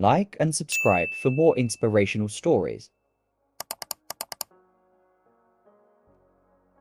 Like and subscribe for more inspirational stories.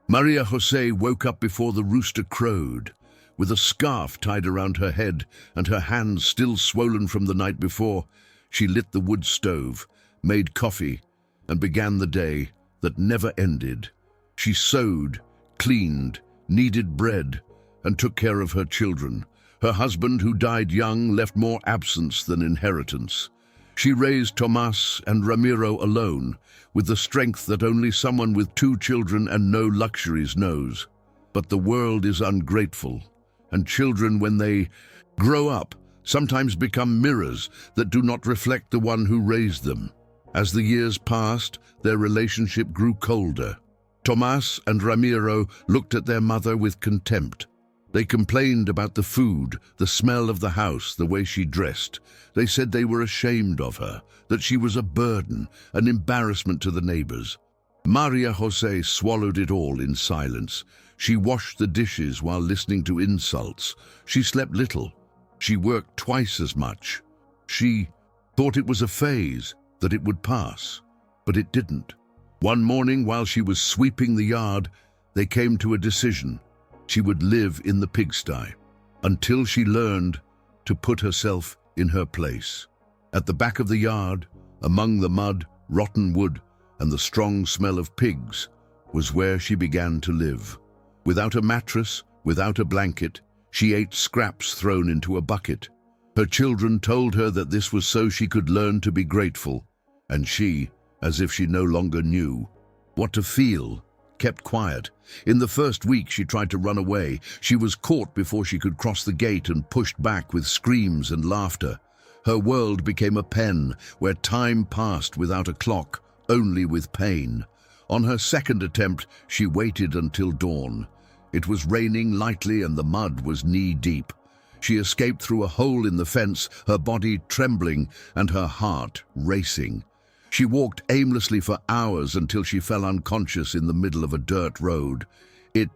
Maria José woke up before the rooster crowed. With a scarf tied around her head and her hands still swollen from the night before, she lit the wood stove, made coffee, and began the day that never ended. She sewed, cleaned, kneaded bread, and took care of her children. Her husband, who died young, left more absence than inheritance. She raised Tomás and Ramiro alone, with the strength that only someone with 2 children and no luxuries knows. But the world is ungrateful, and children, when they grow up, sometimes become mirrors that do not reflect the one who raised them. As the years passed, their relationship grew colder. Tomás and Ramiro looked at their mother with contempt. They complained about the food, the smell of the house, the way she dressed. They said they were ashamed of her, that she was a burden, an embarrassment to the neighbors. Maria José swallowed it all in silence. She washed the dishes while listening to insults. She slept little. She worked twice as much. She thought it was a phase, that it would pass. But it didn't. One morning, while she was sweeping the yard, they came to a decision. She would live in the pigsty until she learned to put herself in her place. At the back of the yard, among the mud, rotten wood, and the strong smell of pigs, was where she began to live. Without a mattress, without a blanket, she ate scraps thrown into a bucket. Her children told her that this was so she could learn to be grateful, and she, as if she no longer knew what to feel, kept quiet. In the first week, she tried to run away. She was caught before she could cross the gate and pushed back with screams and laughter. Her world became a pen where time passed without a clock, only with pain. On her second attempt, she waited until dawn. It was raining lightly and the mud was knee-deep. She escaped through a hole in the fence, her body trembling and her heart racing. She walked aimlessly for hours until she fell unconscious in the middle of a dirt road. It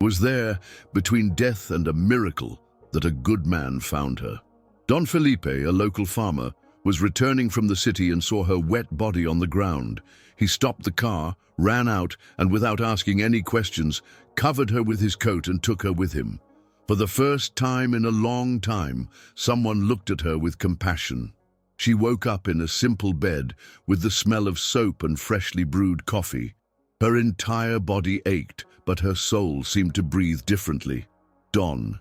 was there, between death and a miracle, that a good man found her. Don Felipe, a local farmer, was returning from the city and saw her wet body on the ground. He stopped the car, ran out, and without asking any questions, covered her with his coat and took her with him. For the first time in a long time, someone looked at her with compassion. She woke up in a simple bed with the smell of soap and freshly brewed coffee. Her entire body ached, but her soul seemed to breathe differently. Don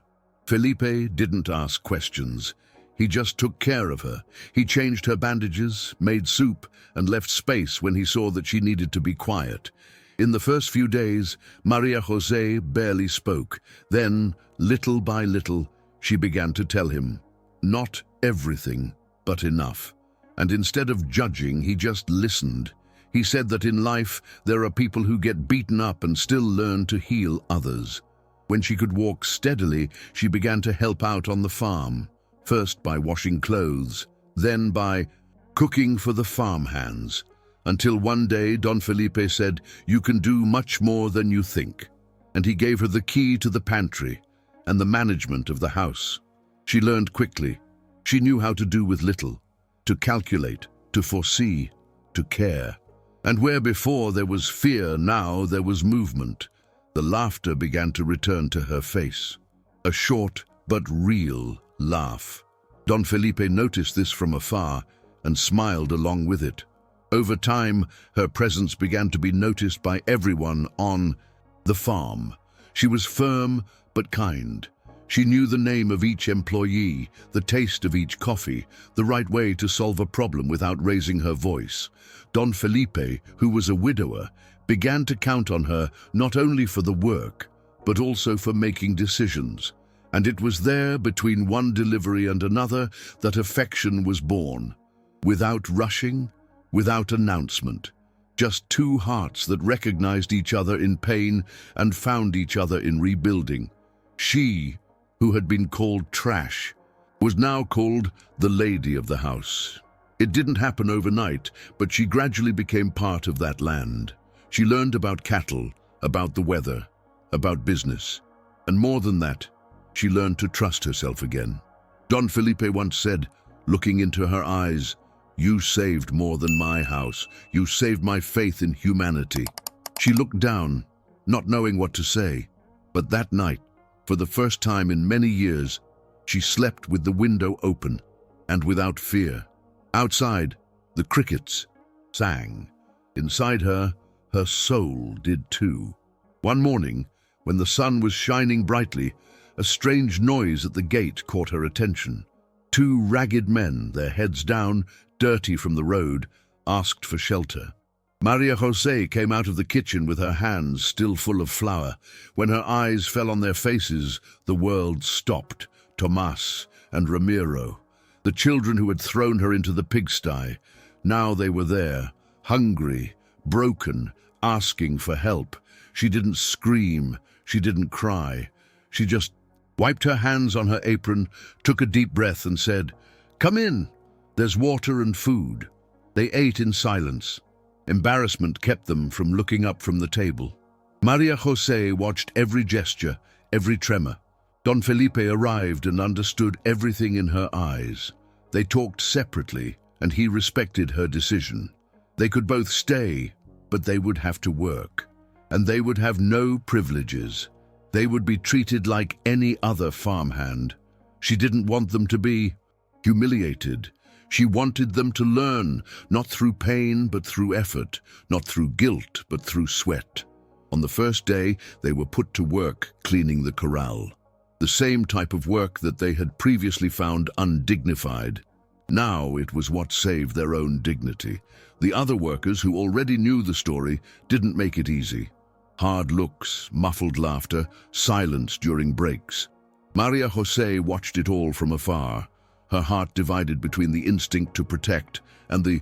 Felipe didn't ask questions. He just took care of her. He changed her bandages, made soup, and left space when he saw that she needed to be quiet. In the first few days, Maria José barely spoke. Then, little by little, she began to tell him, not everything, but enough. And instead of judging, he just listened. He said that in life, there are people who get beaten up and still learn to heal others. When she could walk steadily, she began to help out on the farm, first by washing clothes, then by cooking for the farmhands, until one day Don Felipe said, "You can do much more than you think." And he gave her the key to the pantry and the management of the house. She learned quickly. She knew how to do with little, to calculate, to foresee, to care. And where before there was fear, now there was movement. The laughter began to return to her face. A short but real laugh. Don Felipe noticed this from afar and smiled along with it. Over time, her presence began to be noticed by everyone on the farm. She was firm but kind. She knew the name of each employee, the taste of each coffee, the right way to solve a problem without raising her voice. Don Felipe, who was a widower, began to count on her not only for the work, but also for making decisions. And it was there, between one delivery and another, that affection was born. Without rushing, without announcement. Just 2 hearts that recognized each other in pain and found each other in rebuilding. She, who had been called trash, was now called the lady of the house. It didn't happen overnight, but she gradually became part of that land. She learned about cattle, about the weather, about business. And more than that, she learned to trust herself again. Don Felipe once said, looking into her eyes. "You saved more than my house. You saved my faith in humanity." She looked down, not knowing what to say. But that night, for the first time in many years, she slept with the window open and without fear. Outside, the crickets sang. Inside her, her soul did too. One morning, when the sun was shining brightly, a strange noise at the gate caught her attention. Two ragged men, their heads down, dirty from the road, asked for shelter. Maria José came out of the kitchen with her hands still full of flour. When her eyes fell on their faces, the world stopped. Tomás and Ramiro, the children who had thrown her into the pigsty. Now they were there, hungry, broken, asking for help. She didn't scream, she didn't cry. She just wiped her hands on her apron, took a deep breath and said, "Come in, there's water and food." They ate in silence. Embarrassment kept them from looking up from the table. Maria José watched every gesture, every tremor. Don Felipe arrived and understood everything in her eyes. They talked separately, and he respected her decision. They could both stay, but they would have to work. And they would have no privileges. They would be treated like any other farmhand. She didn't want them to be humiliated. She wanted them to learn, not through pain, but through effort, not through guilt, but through sweat. On the first day, they were put to work cleaning the corral. The same type of work that they had previously found undignified. Now it was what saved their own dignity. The other workers, who already knew the story, didn't make it easy. Hard looks, muffled laughter, silence during breaks. Maria José watched it all from afar, her heart divided between the instinct to protect and the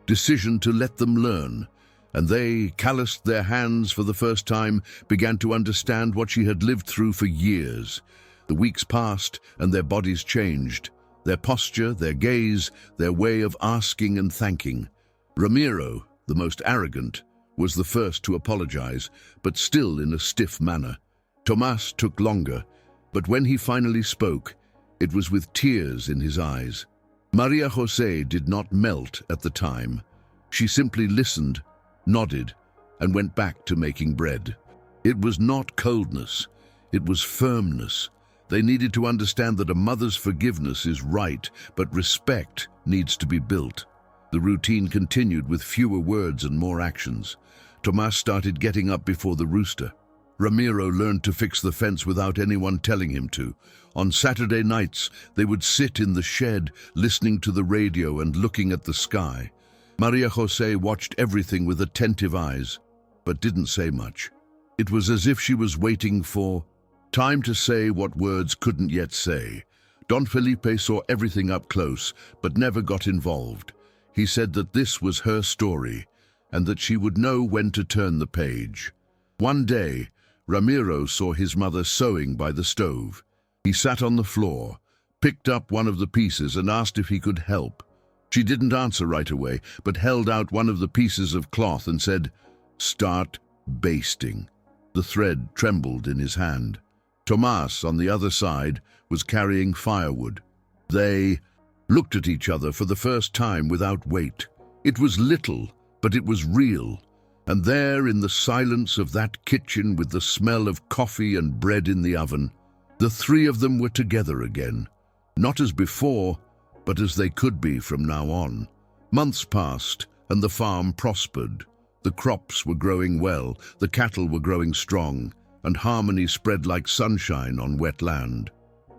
decision to let them learn. And they, calloused their hands for the first time, began to understand what she had lived through for years. The weeks passed and their bodies changed. Their posture, their gaze, their way of asking and thanking. Ramiro, the most arrogant, was the first to apologize, but still in a stiff manner. Tomás took longer, but when he finally spoke, it was with tears in his eyes. Maria José did not melt at the time. She simply listened, nodded, and went back to making bread. It was not coldness, it was firmness. They needed to understand that a mother's forgiveness is right, but respect needs to be built. The routine continued with fewer words and more actions. Tomás started getting up before the rooster. Ramiro learned to fix the fence without anyone telling him to. On Saturday nights, they would sit in the shed, listening to the radio and looking at the sky. Maria José watched everything with attentive eyes, but didn't say much. It was as if she was waiting for time to say what words couldn't yet say. Don Felipe saw everything up close, but never got involved. He said that this was her story, and that she would know when to turn the page. One day, Ramiro saw his mother sewing by the stove. He sat on the floor, picked up one of the pieces and asked if he could help. She didn't answer right away, but held out one of the pieces of cloth and said, "Start basting." The thread trembled in his hand. Tomás, on the other side, was carrying firewood. They looked at each other for the first time without weight. It was little, but it was real. And there, in the silence of that kitchen with the smell of coffee and bread in the oven, the three of them were together again. Not as before, but as they could be from now on. Months passed, and the farm prospered. The crops were growing well, the cattle were growing strong, and harmony spread like sunshine on wet land.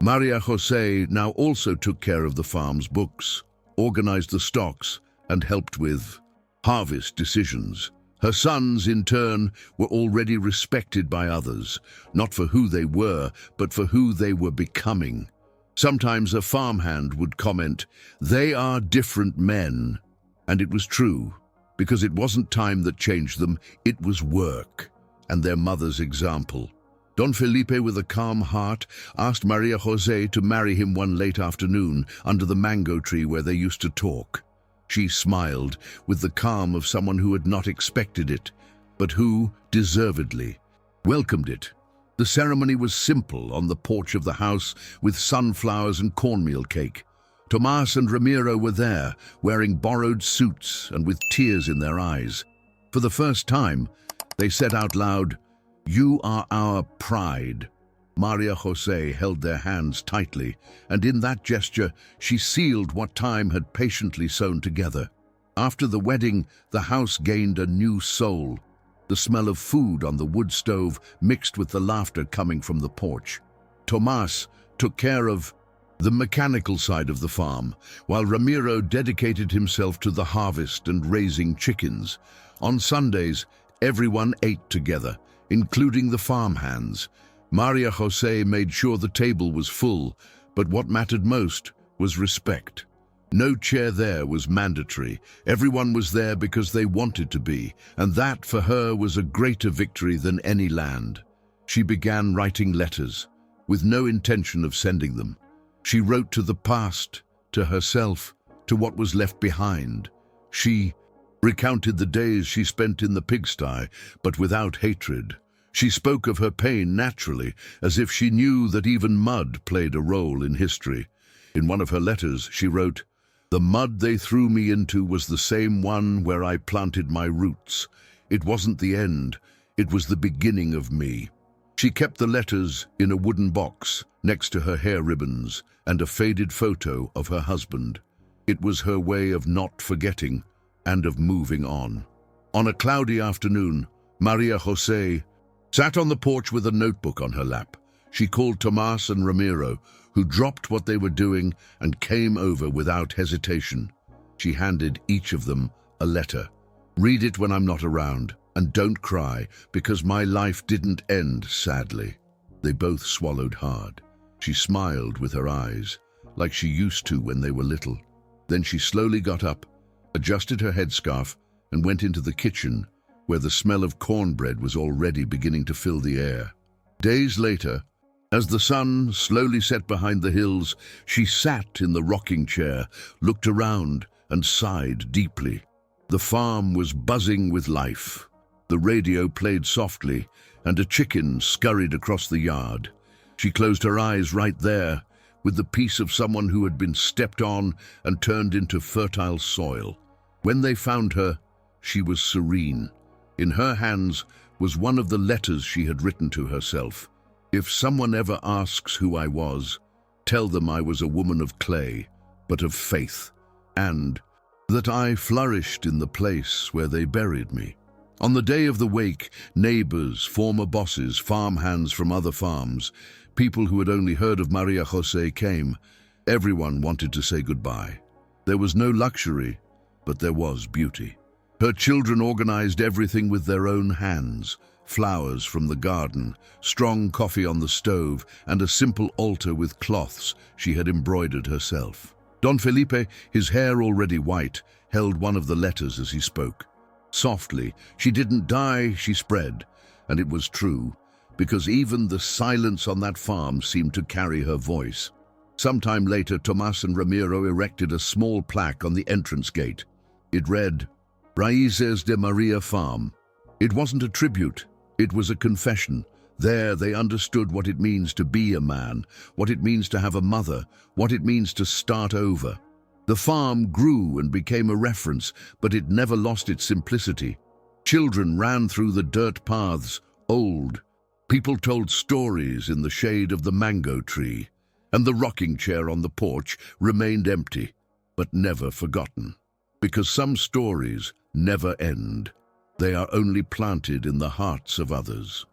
Maria José now also took care of the farm's books, organized the stocks, and helped with harvest decisions. Her sons, in turn, were already respected by others, not for who they were, but for who they were becoming. Sometimes a farmhand would comment, "They are different men." And it was true, because it wasn't time that changed them, it was work, and their mother's example. Don Felipe, with a calm heart, asked Maria José to marry him one late afternoon under the mango tree where they used to talk. She smiled, with the calm of someone who had not expected it, but who, deservedly, welcomed it. The ceremony was simple on the porch of the house with sunflowers and cornmeal cake. Tomás and Ramiro were there, wearing borrowed suits and with tears in their eyes. For the first time, they said out loud, "You are our pride." Maria José held their hands tightly, and in that gesture she sealed what time had patiently sewn together. After the wedding, the house gained a new soul. The smell of food on the wood stove mixed with the laughter coming from the porch. Tomás took care of the mechanical side of the farm, while Ramiro dedicated himself to the harvest and raising chickens. On Sundays, everyone ate together, including the farmhands. Maria José made sure the table was full, but what mattered most was respect. No chair there was mandatory. Everyone was there because they wanted to be, and that for her was a greater victory than any land. She began writing letters, with no intention of sending them. She wrote to the past, to herself, to what was left behind. She recounted the days she spent in the pigsty, but without hatred. She spoke of her pain naturally, as if she knew that even mud played a role in history. In one of her letters, she wrote, "The mud they threw me into was the same one where I planted my roots. It wasn't the end, it was the beginning of me." She kept the letters in a wooden box next to her hair ribbons and a faded photo of her husband. It was her way of not forgetting and of moving on. On a cloudy afternoon, Maria José sat on the porch with a notebook on her lap. She called Tomás and Ramiro, who dropped what they were doing and came over without hesitation. She handed each of them a letter. "Read it when I'm not around, and don't cry, because my life didn't end sadly." They both swallowed hard. She smiled with her eyes, like she used to when they were little. Then she slowly got up, adjusted her headscarf, and went into the kitchen, where the smell of cornbread was already beginning to fill the air. Days later, as the sun slowly set behind the hills, she sat in the rocking chair, looked around, and sighed deeply. The farm was buzzing with life. The radio played softly, and a chicken scurried across the yard. She closed her eyes right there, with the peace of someone who had been stepped on and turned into fertile soil. When they found her, she was serene. In her hands was one of the letters she had written to herself. "If someone ever asks who I was, tell them I was a woman of clay, but of faith, and that I flourished in the place where they buried me." On the day of the wake, neighbors, former bosses, farmhands from other farms, people who had only heard of Maria José came. Everyone wanted to say goodbye. There was no luxury, but there was beauty. Her children organized everything with their own hands: flowers from the garden, strong coffee on the stove, and a simple altar with cloths she had embroidered herself. Don Felipe, his hair already white, held one of the letters as he spoke. Softly, "She didn't die, she spread," and it was true, because even the silence on that farm seemed to carry her voice. Sometime later, Tomás and Ramiro erected a small plaque on the entrance gate. It read, "Raíces de María Farm." It wasn't a tribute, it was a confession. There they understood what it means to be a man, what it means to have a mother, what it means to start over. The farm grew and became a reference, but it never lost its simplicity. Children ran through the dirt paths, old. People told stories in the shade of the mango tree, and the rocking chair on the porch remained empty, but never forgotten. Because some stories never end. They are only planted in the hearts of others.